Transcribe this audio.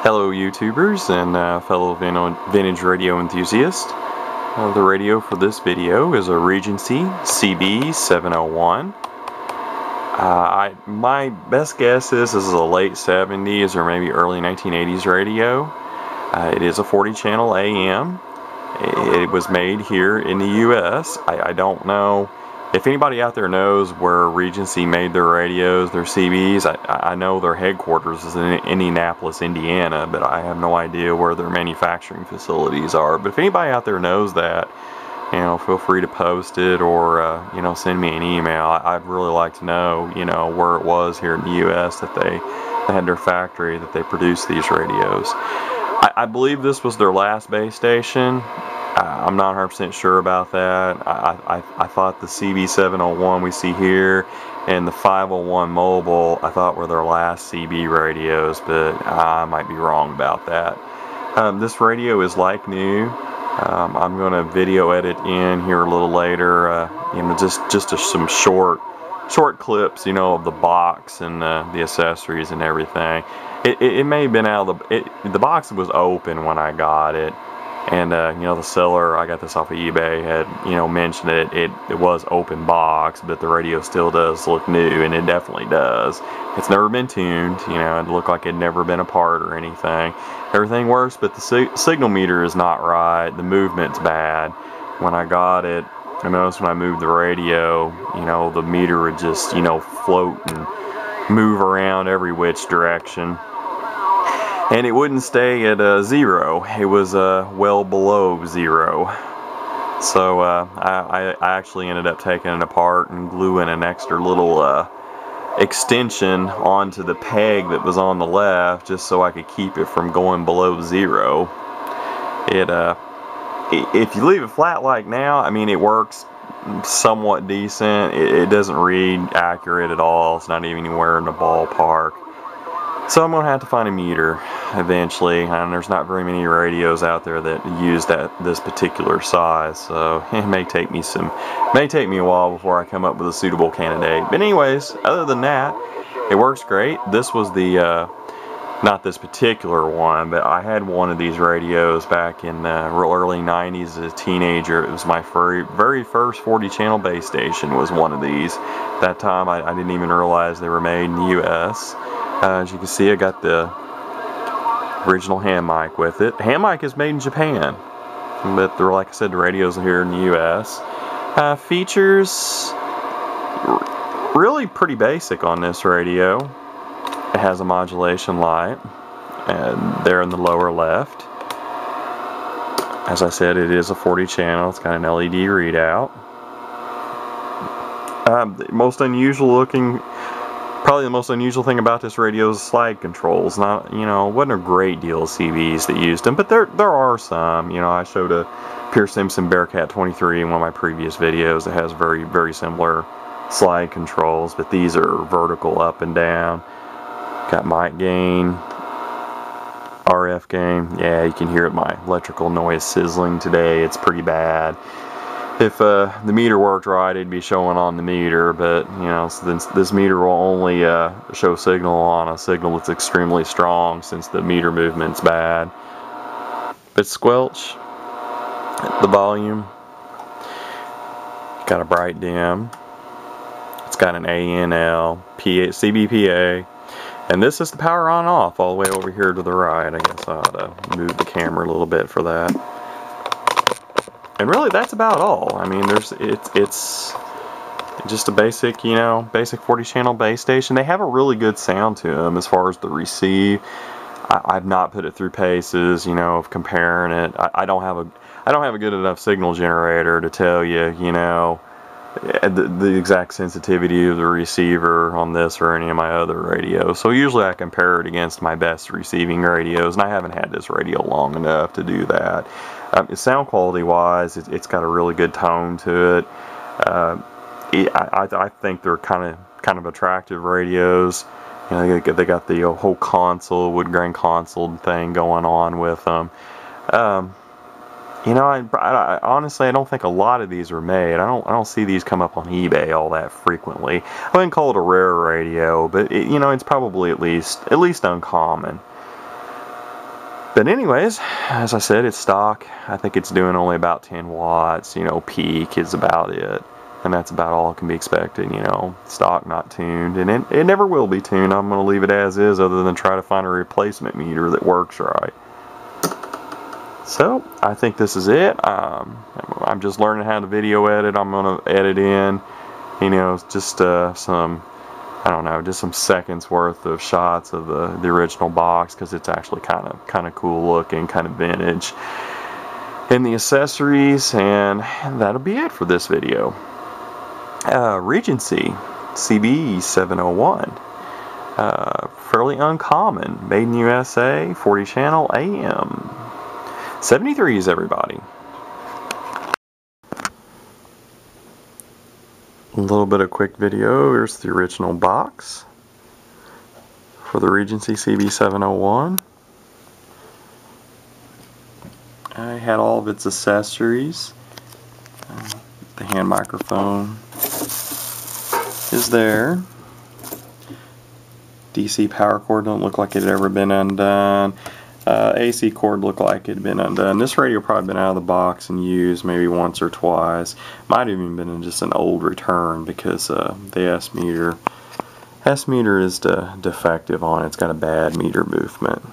Hello YouTubers and fellow vintage radio enthusiasts. The radio for this video is a Regency CB701. My best guess is this is a late 70s or maybe early 1980s radio. It is a 40 channel AM. It was made here in the U.S. I don't know if anybody out there knows where Regency made their radios, their CBs. I know their headquarters is in Indianapolis, Indiana, but I have no idea where their manufacturing facilities are. But if anybody out there knows that, feel free to post it or, send me an email. I'd really like to know, where it was here in the U.S. that they had their factory, that they produced these radios. I believe this was their last base station. I'm not 100% sure about that. I thought the CB701 we see here and the 501 Mobile I thought were their last CB radios, but I might be wrong about that. This radio is like new. I'm going to video edit in here a little later, just some short clips, of the box and the accessories and everything. It may have been out of the box was open when I got it, and the seller, I got this off of eBay, had mentioned it was open box, but the radio still does look new, and it definitely does. It's never been tuned, it looked like it'd never been apart or anything. Everything works, but the signal meter is not right. The movement's bad. When I got it, I noticed when I moved the radio, the meter would just float and move around every which direction. And it wouldn't stay at 0. It was well below 0. So I actually ended up taking it apart and gluing an extra little extension onto the peg that was on the left, just so I could keep it from going below 0. If you leave it flat like now, it works somewhat decent. It doesn't read accurate at all. It's not even anywhere in the ballpark. So I'm going to have to find a meter eventually, and there's not very many radios out there that use this particular size, so it may take me a while before I come up with a suitable candidate. But anyways, other than that, it works great. This was the not this particular one, but I had one of these radios back in the real early 90s as a teenager. It was my very first 40 channel base station was one of these. That time I didn't even realize they were made in the U.S. As you can see, I got the original hand mic with it. The hand mic is made in Japan, but like I said, the radios are here in the U.S. Features, really pretty basic on this radio. It has a modulation light, and there in the lower left. As I said, it is a 40 channel. It's got an LED readout. Probably the most unusual thing about this radio is slide controls. Wasn't a great deal of CBs that used them, but there are some. I showed a Pierce Simpson Bearcat 23 in one of my previous videos that has very, very similar slide controls, but these are vertical up and down. Got mic gain, RF gain. Yeah, you can hear it. My electrical noise sizzling today. It's pretty bad. If the meter worked right, it'd be showing on the meter, but since this meter will only show signal on a signal that's extremely strong, since the meter movement's bad. But squelch, the volume, got a bright dim. It's got an ANL, CBPA, and this is the power on off all the way over here to the right. I guess I ought to move the camera a little bit for that. And really, that's about all. It's just a basic, basic 40 channel base station. They have a really good sound to them as far as the receive. I've not put it through paces, of comparing it. I don't have a good enough signal generator to tell you, the exact sensitivity of the receiver on this or any of my other radios. So usually I compare it against my best receiving radios, and I haven't had this radio long enough to do that. Sound quality wise, it's got a really good tone to it. I think they're kind of attractive radios. They got the whole console, wood grain console thing going on with them. I honestly, I don't think a lot of these are made. I don't see these come up on eBay all that frequently. I wouldn't call it a rare radio, but it's probably at least uncommon. But anyways, as I said, it's stock. I think it's doing only about 10 watts. Peak is about it. And that's about all can be expected, stock, not tuned. And it never will be tuned. I'm going to leave it as is, other than try to find a replacement meter that works right. So, I think this is it. I'm just learning how to video edit. I'm going to edit in, just some, I don't know, just some seconds worth of shots of the original box, because it's actually kind of cool looking, kind of vintage. And the accessories, and that'll be it for this video. Regency CB701, fairly uncommon, made in USA, 40 channel AM, 73s everybody. A little bit of quick video. Here's the original box for the Regency CB701. I had all of its accessories. The hand microphone is there. DC power cord don't look like it had ever been undone. AC cord looked like it had been undone. This radio probably been out of the box and used maybe once or twice. Might have even been in just an old return, because the S meter is defective on it. It's got a bad meter movement.